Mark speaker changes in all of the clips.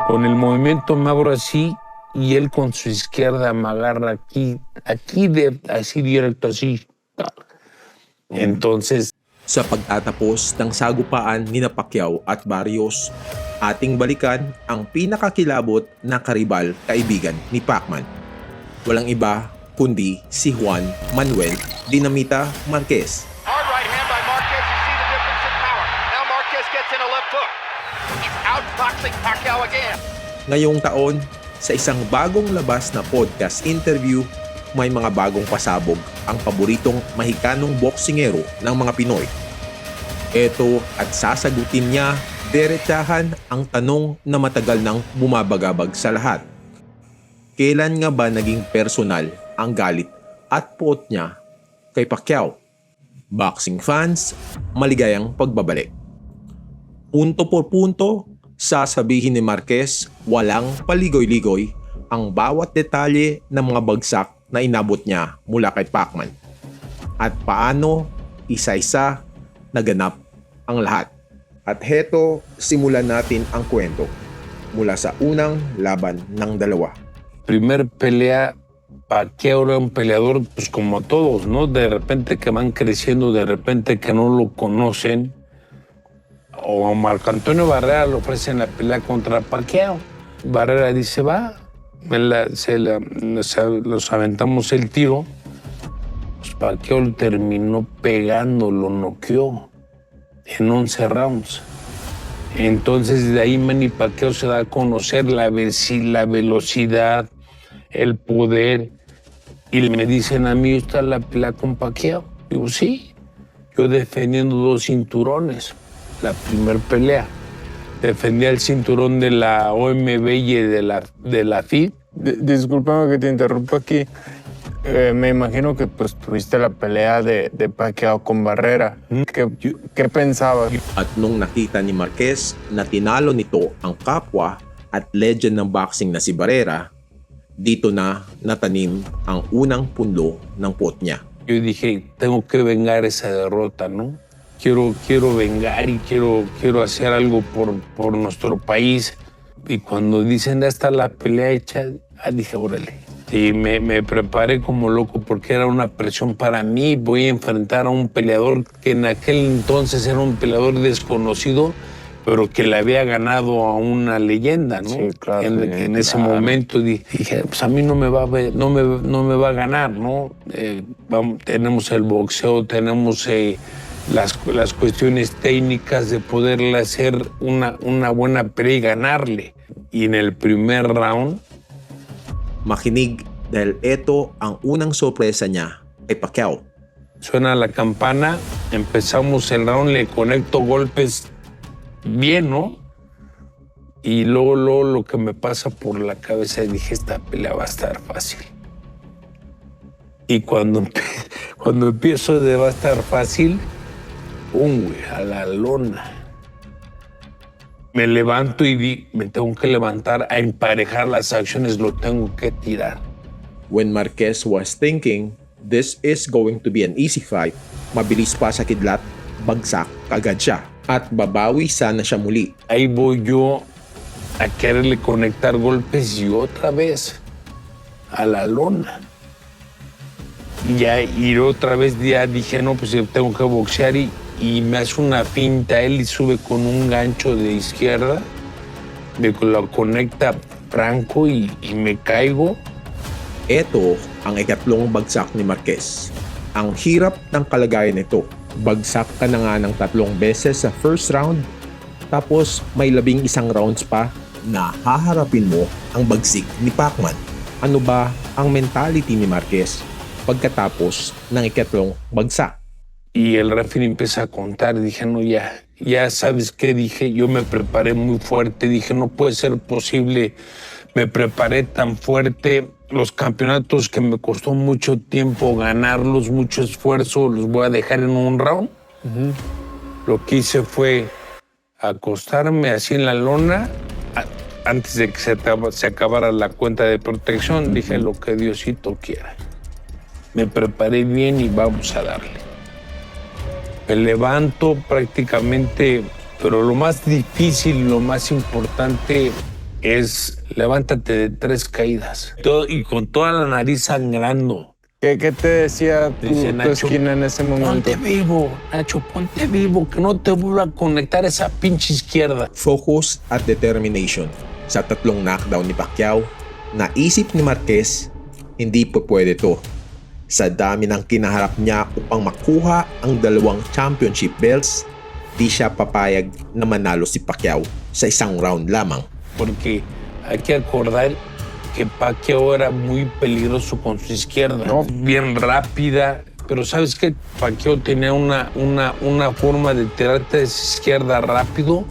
Speaker 1: Con el movimiento me abro así y él con su izquierda me agarra aquí así directo, así. Entonces,
Speaker 2: Sa pagtatapos ng sagupaan ni Pacquiao at Barrios, ating balikan ang pinakakilabot na karibal kaibigan ni Pacman. Walang iba kundi si Juan Manuel Dinamita Marquez.
Speaker 3: Hard right hand by Marquez. You see the difference in power. Now Marquez gets in a left hook. He's outboxing Pacquiao again.
Speaker 2: Ngayong taon, sa isang bagong labas na podcast interview, may mga bagong pasabog ang paboritong Mexicanong boksingero ng mga Pinoy. Ito at sasagutin niya diretsahan ang tanong na matagal nang bumabagabag sa lahat. Kailan nga ba naging personal ang galit at puot niya kay Pacquiao? Boxing fans, maligayang pagbabalik. Punto por punto, sasabihin ni Marquez, walang paligoy-ligoy ang bawat detalye ng mga bagsak na inabot niya mula kay Pacman at paano isa-isa naganap ang lahat. At heto, simulan natin ang kwento mula sa unang laban ng dalawa.
Speaker 1: primer pelea, Pacquiao era un peleador, pues como todos, ¿no? De repente que van creciendo, de repente que no lo conocen. O a Marco Antonio Barrera le ofrecen la pelea contra Pacquiao. Barrera dice, va, los aventamos el tiro. Pues Pacquiao lo terminó pegando, lo noqueó en 11 rounds. Entonces de ahí Manny Pacquiao se da a conocer la velocidad, el poder. Y me dicen a mí, ¿está la pelea con Pacquiao? Digo, sí. Yo defendiendo 2 cinturones, la primer pelea. Defendía el cinturón de la OMB y de la FID.
Speaker 4: Discúlpame que te interrumpa aquí. Me imagino que pues tuviste la pelea de Pacquiao con Barrera. ¿Qué pensabas?
Speaker 2: At nung nakita ni Marquez na tinalo nito ang kapwa at legend ng boxing na si Barrera, dito na natanim ang unang punlo ng puot niya.
Speaker 1: Yo dije, tengo que vengar esa derrota, ¿no? Quiero vengar y quiero hacer algo por nuestro país. Y cuando dicen, ya está la pelea hecha, dije, órale. Y me preparé como loco porque era una presión para mí. Voy a enfrentar a un peleador que en aquel entonces era un peleador desconocido, pero que le había ganado a una leyenda, ¿no?
Speaker 4: Sí, claro.
Speaker 1: En ese momento dije, pues a mí no me va a ganar, ¿no? Tenemos el boxeo, tenemos las cuestiones técnicas de poderle hacer una buena pelea y ganarle. Y en el primer round,
Speaker 2: Makinig dahil ito ang unang sorpresa niya kay Pacquiao.
Speaker 1: suena la campana, empezamos el round, le conecto golpes bien, ¿no? Y luego lo que me pasa por la cabeza, dije, esta pelea va a estar fácil. Y cuando empiezo de va a estar fácil, ¡pum, güey! A la lona. Me levanto y me tengo que levantar a emparejar las acciones, lo tengo que tirar.
Speaker 2: When Marquez was thinking, this is going to be an easy fight, mabilis pa sa kidlat, bagsak agad siya. At babawi sana siya muli.
Speaker 1: Ahí voy yo a quererle conectar golpes y otra vez a la lona. Y otra vez ya dije, no, pues yo tengo que boxear y me hace una finta él y sube con un gancho de izquierda, me lo conecta franco y me caigo.
Speaker 2: Ito ang ikatlong bagsak ni Marquez. Ang hirap ng kalagayan nito. Bagsak ka na nga ng 3 beses sa first round, tapos may 11 rounds pa na haharapin mo ang bagsik ni Pacman. Ano ba ang mentality ni Marquez pagkatapos ng ikatlong bagsak?
Speaker 1: Y el referee empieza a contar, dije, no, ya sabes qué, dije, yo me preparé muy fuerte, dije, no puede ser posible, me preparé tan fuerte, los campeonatos que me costó mucho tiempo ganarlos, mucho esfuerzo, los voy a dejar en un round. Lo que hice fue acostarme así en la lona, antes de que se acabara la cuenta de protección, dije, lo que Diosito quiera. Me preparé bien y vamos a darle. Me levanto prácticamente, pero lo más difícil, lo más importante es levántate de 3 caídas. Y con toda la nariz sangrando.
Speaker 4: ¿Qué te decía
Speaker 1: Dice
Speaker 4: tu
Speaker 1: Nacho,
Speaker 4: esquina en ese momento?
Speaker 1: Ponte vivo, Nacho, ponte vivo, que no te vuelva a conectar esa pinche izquierda.
Speaker 2: Focus at determination. Sa tatlong knockdown ni Pacquiao, naisip ni Marquez, hindi po pwede to. Sa dami ng kinaharap niya upang makuha ang 2 championship belts, di siya papayag na manalo si Pacquiao sa isang round lamang.
Speaker 1: Porque hay que acordar que Pacquiao era muy peligroso con su izquierda, ¿no? Bien rápida, pero ¿sabes qué? Pacquiao tenía una forma de tirarte de izquierda rápido,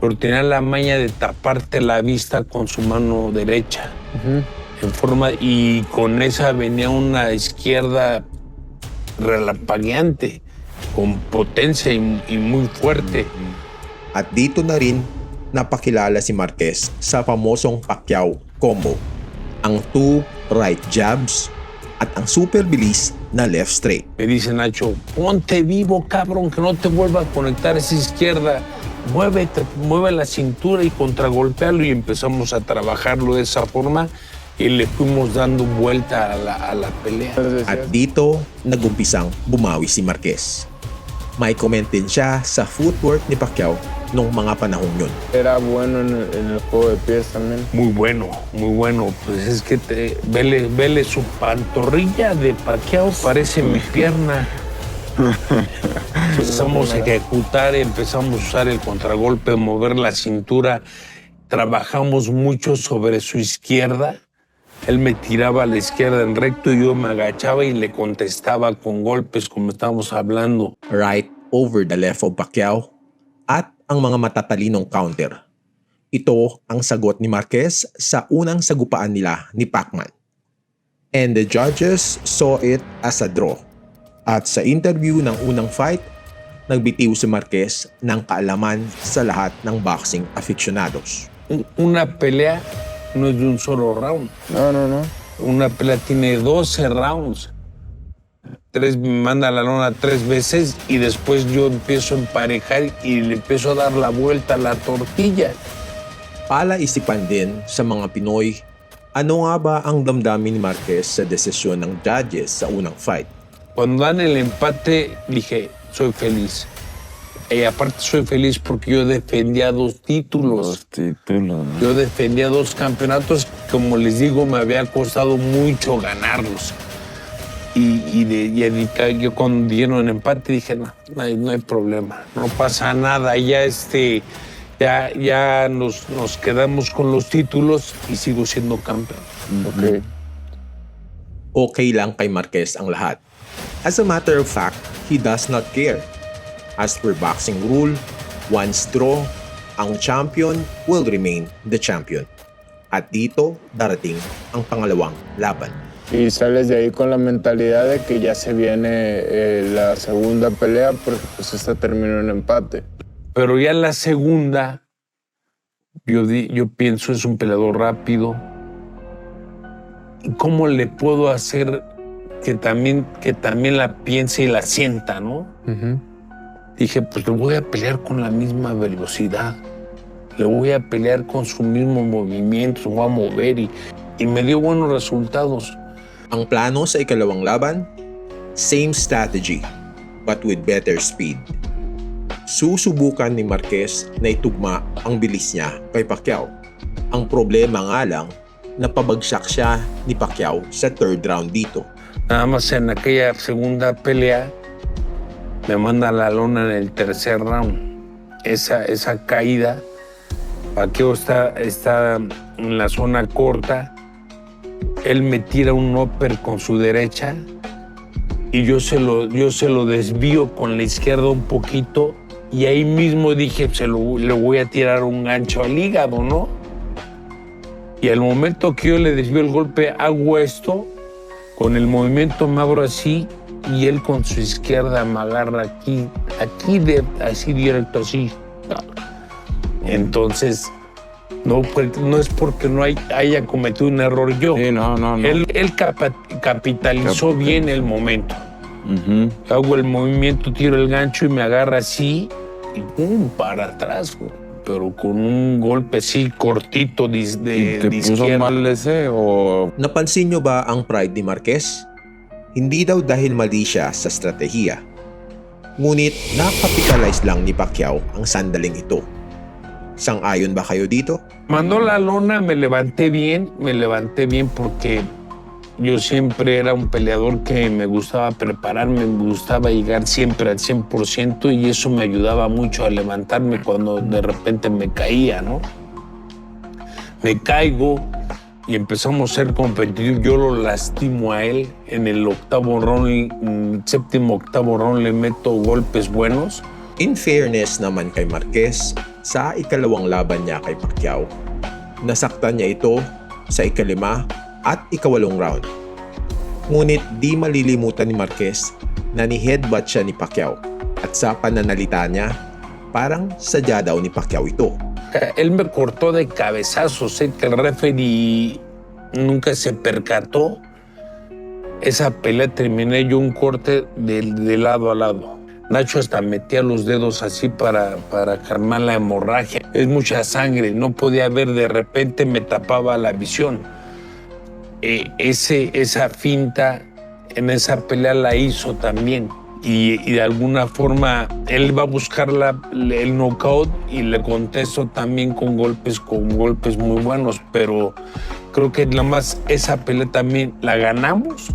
Speaker 1: pero tenía la maña de taparte la vista con su mano derecha. Y con esa venía una izquierda relampagueante, con potencia y muy fuerte.
Speaker 2: At dito na rin napakilala si Marquez sa famosong Pacquiao combo, ang 2 right jabs at ang super bilis na left straight.
Speaker 1: Me dice Nacho, ponte vivo, cabrón, que no te vuelva a conectar esa izquierda. Mueve la cintura y contragolpearlo, y empezamos a trabajarlo de esa forma y le fuimos dando vuelta a la pelea.
Speaker 2: At dito nagumpisang bumawi si Marquez. May comment din siya sa footwork ni Pacquiao nung mga panahong yun.
Speaker 4: Era bueno en el juego de pies también.
Speaker 1: Muy bueno, muy bueno. Pues es que vele su pantorrilla de Pacquiao, parece mi pierna. Empezamos a ejecutar, empezamos a usar el contragolpe, mover la cintura. Trabajamos mucho sobre su izquierda. Él me tiraba a la izquierda en recto y yo me agachaba y le contestaba con golpes, como estábamos hablando.
Speaker 2: Right over the left of Pacquiao at ang mga matatalinong counter. Ito ang sagot ni Marquez sa unang sagupaan nila ni Pacman. And the judges saw it as a draw. At sa interview ng unang fight, nagbitiw si Marquez ng kaalaman sa lahat ng boxing aficionados.
Speaker 1: Una pelea no es de un solo round.
Speaker 4: No.
Speaker 1: Una pelea tiene 12 rounds. Me manda la lona 3 veces y después yo empiezo a emparejar y le empiezo a dar la vuelta a la tortilla.
Speaker 2: Palaisipan din sa mga Pinoy, ano nga ba ang damdamin ni Marquez sa desisyon ng judges sa unang fight?
Speaker 1: Cuando dan el empate, dije, soy feliz. Y aparte soy feliz porque yo defendía 2 títulos. Yo defendía 2 campeonatos. Como les digo, me había costado mucho ganarlos. Yo cuando dieron el empate dije, no hay problema, no pasa nada. Ya nos quedamos con los títulos y sigo siendo campeón.
Speaker 2: Okay lang kay Marquez ang lahat. As a matter of fact, he does not care. As per boxing rule, once draw, ang champion will remain the champion. At dito, darating ang pangalawang laban.
Speaker 4: Y sales de ahí con la mentalidad de que ya se viene la segunda pelea porque pues esta terminó en empate.
Speaker 1: Pero ya la segunda, yo pienso, es un peleador rápido. ¿Cómo le puedo hacer que también la piense y la sienta, no? Dije, pues le voy a pelear con la misma velocidad. Le voy a pelear con su mismo movimiento, se voy a mover y me dio buenos resultados.
Speaker 2: Ang plano sa ikalawang laban, same strategy, but with better speed. Susubukan ni Marquez na itugma ang bilis niya kay Pacquiao. Ang problema nga lang, napabagsak siya ni Pacquiao sa 3rd round dito.
Speaker 1: Nada más en aquella segunda pelea, me manda la lona en el 3er round. Esa caída, Pacquiao está en la zona corta, él me tira un upper con su derecha y yo se lo desvío con la izquierda un poquito y ahí mismo dije, le voy a tirar un gancho al hígado, ¿no? Y al momento que yo le desvío el golpe, hago esto, con el movimiento me abro así y él con su izquierda me agarra aquí así directo, así. Entonces, no es porque no haya cometido un error yo.
Speaker 4: Sí, no.
Speaker 1: Él capitalizó bien el momento. Hago el movimiento, tiro el gancho y me agarra así y ¡pum! Para atrás. pero con un golpe así cortito de
Speaker 5: ¿Te puso
Speaker 1: izquierda.
Speaker 5: mal ese o
Speaker 2: Napansin nyo ba ang pride ni Marquez? Hindi daw dahil mali siya sa estratehiya. Ngunit nakapitalize lang ni Pacquiao ang sandaling ito. Sang-ayon ba kayo dito?
Speaker 1: Mandó la lona, me levanté bien porque yo siempre era un peleador que me gustaba prepararme, me gustaba llegar siempre al 100% y eso me ayudaba mucho a levantarme cuando de repente me caía, ¿no? Me caigo y empezamos a ser competitivos. Yo lo lastimo a él en el octavo round, séptimo, octavo round le meto golpes buenos.
Speaker 2: In fairness naman kay Marquez, sa ikalawang laban niya kay Pacquiao, nasaktan niya ito sa ikalima at ikawalong round. Ngunit di malilimutan ni Marquez na ni-headbutt siya ni Pacquiao at sa pananalita niya, parang sadya daw ni Pacquiao ito.
Speaker 1: Él me cortó de cabezazos, que el referee nunca se percató. Esa pelea terminé yo un corte de lado a lado. Nacho hasta metía los dedos así para calmar la hemorragia. Es mucha sangre, no podía ver, de repente me tapaba la visión. Esa finta en esa pelea la hizo también. Y de alguna forma él va a buscar el knockout y le contesto también con golpes muy buenos. Pero creo que nada más esa pelea también la ganamos,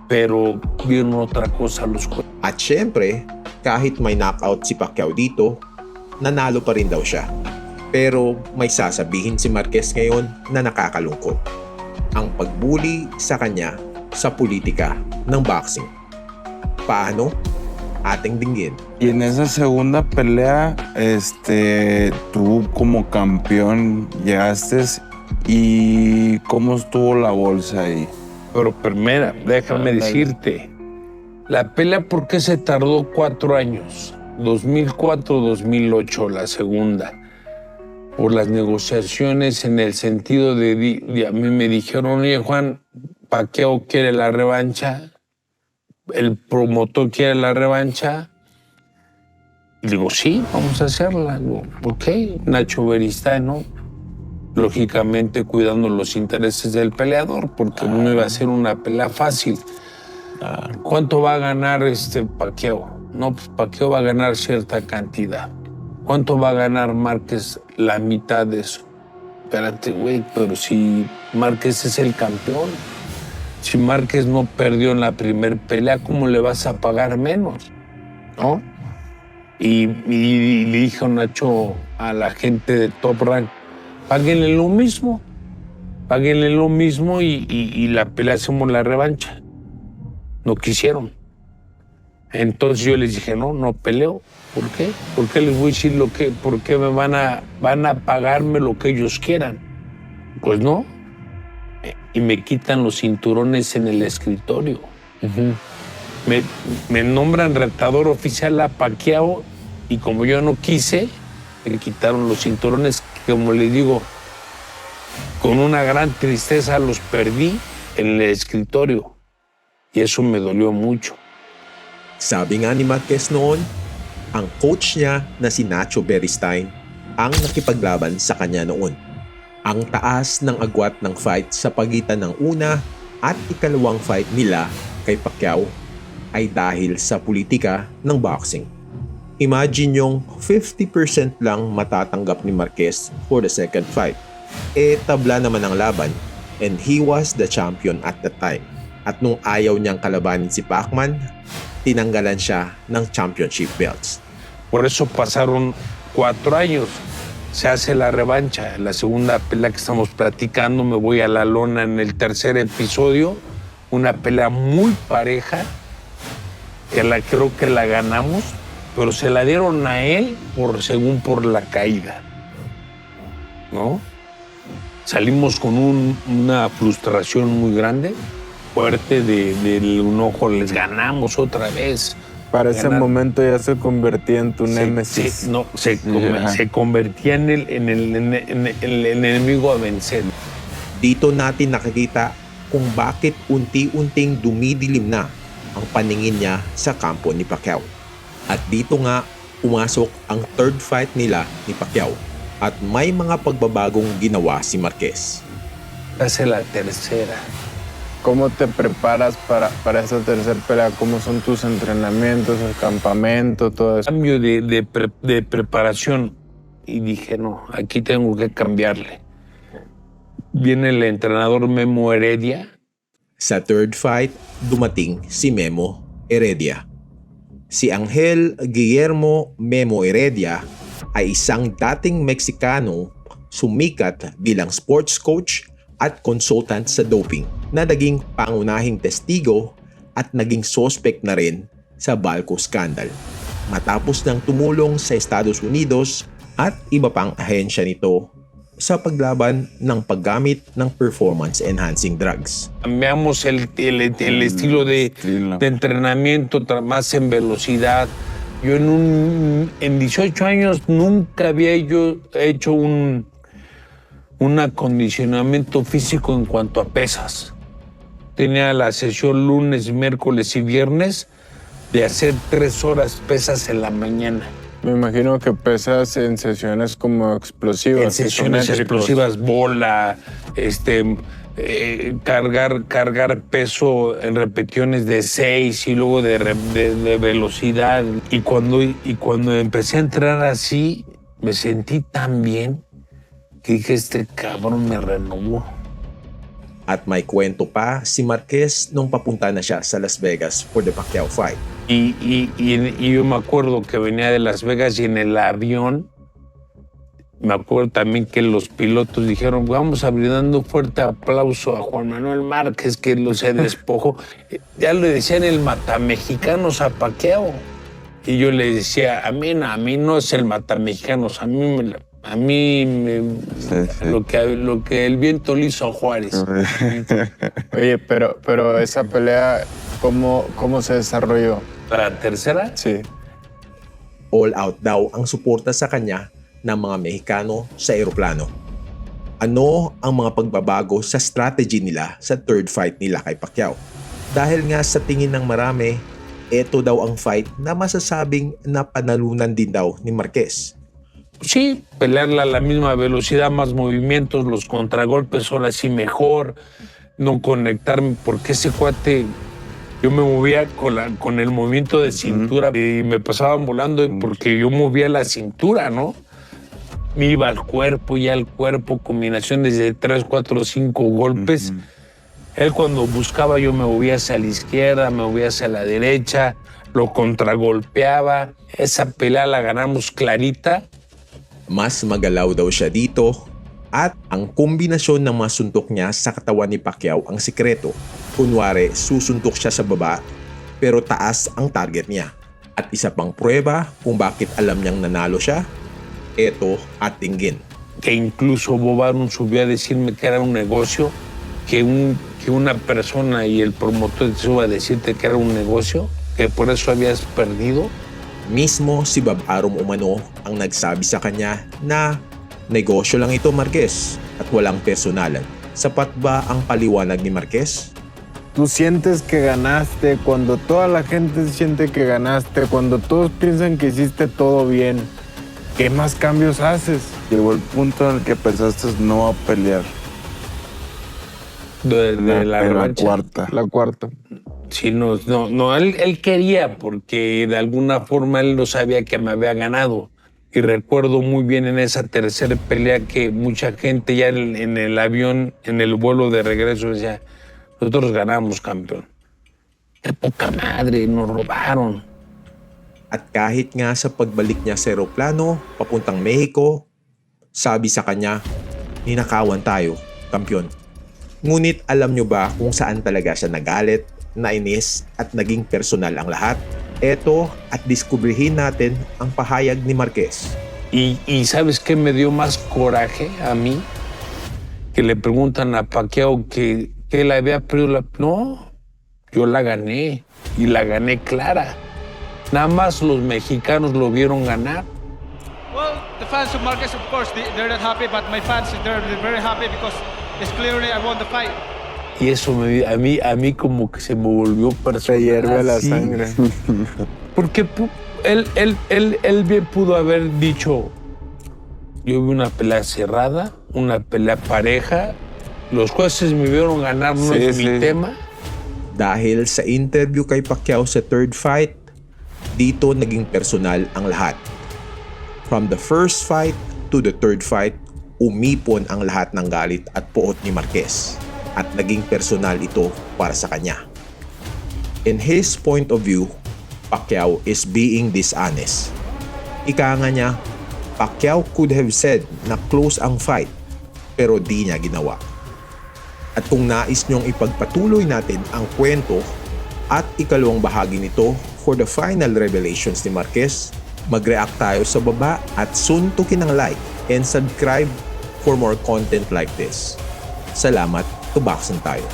Speaker 1: pero vieron otra cosa los jueces.
Speaker 2: At syempre, kahit may knockout si Pacquiao dito, nanalo pa rin daw siya. Pero may sasabihin si Marquez ngayon na nakakalungkot. Ang pagbuli sa kanya sa politika ng boxing. Paano? Ating dinggin.
Speaker 5: y en esa segunda pelea tú como campeón llegaste y cómo estuvo la bolsa ahí?
Speaker 1: Pero primera, déjame decirte, la pelea, ¿por qué se tardó 4 años? 2004-2008, la segunda. Por las negociaciones en el sentido de a mí me dijeron, oye Juan, Pacquiao quiere la revancha, el promotor quiere la revancha. Y digo, sí, vamos a hacerla. Digo, ok, Nacho Beristain, ¿no? Lógicamente cuidando los intereses del peleador, porque no iba a ser una pelea fácil. ¿Cuánto va a ganar Pacquiao? No, pues Pacquiao va a ganar cierta cantidad. ¿Cuánto va a ganar Márquez? La mitad de eso. Espérate, güey, pero si Márquez es el campeón, si Márquez no perdió en la primer pelea, ¿cómo le vas a pagar menos? ¿No? Y le dijo Nacho a la gente de Top Rank, páguenle lo mismo y la pelea hacemos la revancha. No quisieron. Entonces yo les dije, no peleo. ¿Por qué? ¿Por qué les voy a decir por qué me van a pagarme lo que ellos quieran? Pues no. Y me quitan los cinturones en el escritorio. Me nombran retador oficial a Pacquiao y como yo no quise, me quitaron los cinturones, que como les digo, con una gran tristeza los perdí en el escritorio. Y eso me dolió mucho.
Speaker 2: Sabi nga ni Marquez noon, ang coach niya na si Nacho Beristain ang nakipaglaban sa kanya noon. Ang taas ng agwat ng fight sa pagitan ng una at ikalawang fight nila kay Pacquiao ay dahil sa politika ng boxing. Imagine yung 50% lang matatanggap ni Marquez for the second fight. Tabla naman ang laban and he was the champion at the time. At nung ayaw niyang kalabanin si Pacman, tinanggalan siya ng championship belts.
Speaker 1: Por eso pasaron 4 años. Se hace la revancha. En la segunda pelea que estamos platicando, me voy a la lona en el tercer episodio. Una pelea muy pareja, que creo que la ganamos, pero se la dieron a él según por la caída, ¿no? Salimos con una frustración muy grande, fuerte de un ojo, les ganamos otra vez.
Speaker 4: Para ese momento ya se convertía en tu némesis.
Speaker 1: Se convertía en el enemigo a vencer.
Speaker 2: Dito natin nakikita kung bakit unti-unting dumidilim na ang paningin niya sa kampo ni Pacquiao. At dito nga pumasok ang third fight nila ni Pacquiao at may mga pagbabagong ginawa si Marquez.
Speaker 1: Hace la tercera.
Speaker 4: ¿Cómo te preparas para esa tercera pelea? ¿Cómo son tus entrenamientos, el campamento, todo eso?
Speaker 1: Cambio de preparación y dije, no, aquí tengo que cambiarle. Viene el entrenador Memo Heredia.
Speaker 2: Sa third fight, dumating si Memo Heredia. Si Angel Guillermo Memo Heredia ay isang dating Meksikano sumikat bilang sports coach at consultant sa doping na naging pangunahing testigo at naging suspect na rin sa Balco scandal. Matapos nang tumulong sa Estados Unidos at iba pang ahensya nito sa paglaban ng paggamit ng performance-enhancing drugs.
Speaker 1: Cambiamos el estilo de entrenamiento más en velocidad. Yo en 18 años nunca había yo hecho un acondicionamiento físico en cuanto a pesas. Tenía la sesión lunes, miércoles y viernes de hacer 3 horas pesas en la mañana.
Speaker 4: Me imagino que pesas en sesiones como explosivas.
Speaker 1: En sesiones explosivas, bola, cargar peso en repeticiones de 6 y luego de velocidad. Y cuando empecé a entrar así, me sentí tan bien que dije, este cabrón me renovó.
Speaker 2: At may kwento pa si Marquez nung papunta na siya sa Las Vegas for the Pacquiao fight.
Speaker 1: Y yo me acuerdo que venía de Las Vegas y en el avión, me acuerdo también que los pilotos dijeron, vamos a brindando un fuerte aplauso a Juan Manuel Márquez, que se despojó. Ya le decían el matamexicanos a Pacquiao. Y yo le decía, a mí no es el matamexicanos, a mí lo que el viento le hizo a Juárez.
Speaker 4: Oye, pero esa pelea, ¿cómo se desarrolló?
Speaker 1: ¿Para la tercera?
Speaker 4: Sí.
Speaker 2: All out daw ang suporta sa kanya ng mga Mexicano sa eroplano. Ano ang mga pagbabago sa strategy nila sa third fight nila kay Pacquiao? Dahil nga sa tingin ng marami, ito daw ang fight na masasabing napanalunan din daw ni Marquez.
Speaker 1: Sí, pelearla a la misma velocidad, más movimientos, los contragolpes ahora sí mejor, no conectarme, porque ese cuate, yo me movía con el movimiento de cintura y me pasaban volando porque yo movía la cintura, ¿no? Me iba al cuerpo, combinaciones de 3, 4, 5 golpes. Él cuando buscaba yo me movía hacia la izquierda, me movía hacia la derecha, lo contragolpeaba. Esa pelea la ganamos clarita.
Speaker 2: Mas magalaw daw siya dito at ang kombinasyon ng mga suntok niya sa katawan ni Pacquiao ang sikreto. Kunwari, susuntok siya sa baba pero taas ang target niya. At isa pang prueba kung bakit alam niyang nanalo siya, eto at tinggin.
Speaker 1: Que incluso Bob Arum subió a decirme que era un negocio, que una persona y el promotor te suba a decirte que era un negocio, que por eso habías perdido.
Speaker 2: Mismo si Bob Arum umano ang nagsabi sa kanya na negosyo lang ito, Marquez, at walang personalan. Sapat ba ang paliwanag ni Marquez?
Speaker 4: Tú sientes que ganaste, cuando toda la gente siente que ganaste, cuando todos piensan que hiciste todo bien, ¿qué más cambios haces?
Speaker 5: Llegó el punto en el que pensaste no a pelear.
Speaker 1: De la
Speaker 5: en la
Speaker 1: revancha.
Speaker 5: cuarta.
Speaker 4: La cuarta.
Speaker 1: Sí, no, él quería, porque de alguna forma él no sabía que me había ganado. Y recuerdo muy bien en esa tercera pelea que mucha gente ya en el avión, en el vuelo de regreso, decía, nosotros ganamos, campeón. ¡Qué poca madre! Nos robaron.
Speaker 2: At kahit nga sa pagbalik niya sa eroplano, papuntang Mexico, sabi sa kanya, ninakawan tayo, kampiyon. Ngunit alam nyo ba kung saan talaga siya nagalit, nainis at naging personal ang lahat? Eto at diskubrihin natin ang pahayag ni Marquez.
Speaker 1: Y ¿sabes qué me dio más coraje a mí? Que le preguntan a Pacquiao que él había perdido la... No, yo la gané y la gané clara. Nada más los mexicanos lo vieron ganar.
Speaker 6: Well, the fans of Marquez, of course, they're not happy, but my fans, they're very happy because it's clearly I won the fight.
Speaker 1: Y eso a mí como que se me volvió personal.
Speaker 4: Se hierve la
Speaker 1: así.
Speaker 4: sangre.
Speaker 1: Porque él bien pudo haber dicho, yo vi una pelea cerrada, una pelea pareja, los jueces me vieron ganar, no
Speaker 5: Sí,
Speaker 1: es mi
Speaker 5: sí.
Speaker 1: tema.
Speaker 2: Dahil sa interview kay Pacquiao sa third fight, dito naging personal ang lahat. From the first fight to the third fight, umipon ang lahat ng galit at puot ni Marquez at naging personal ito para sa kanya. In his point of view, Pacquiao is being dishonest. Ika nga niya, Pacquiao could have said na close ang fight pero di niya ginawa. At kung nais niyong ipagpatuloy natin ang kwento at ikalawang bahagi nito for the final revelations ni Marquez, mag-react tayo sa baba at suntukin ang like and subscribe for more content like this. Salamat, to Boxing Tayo.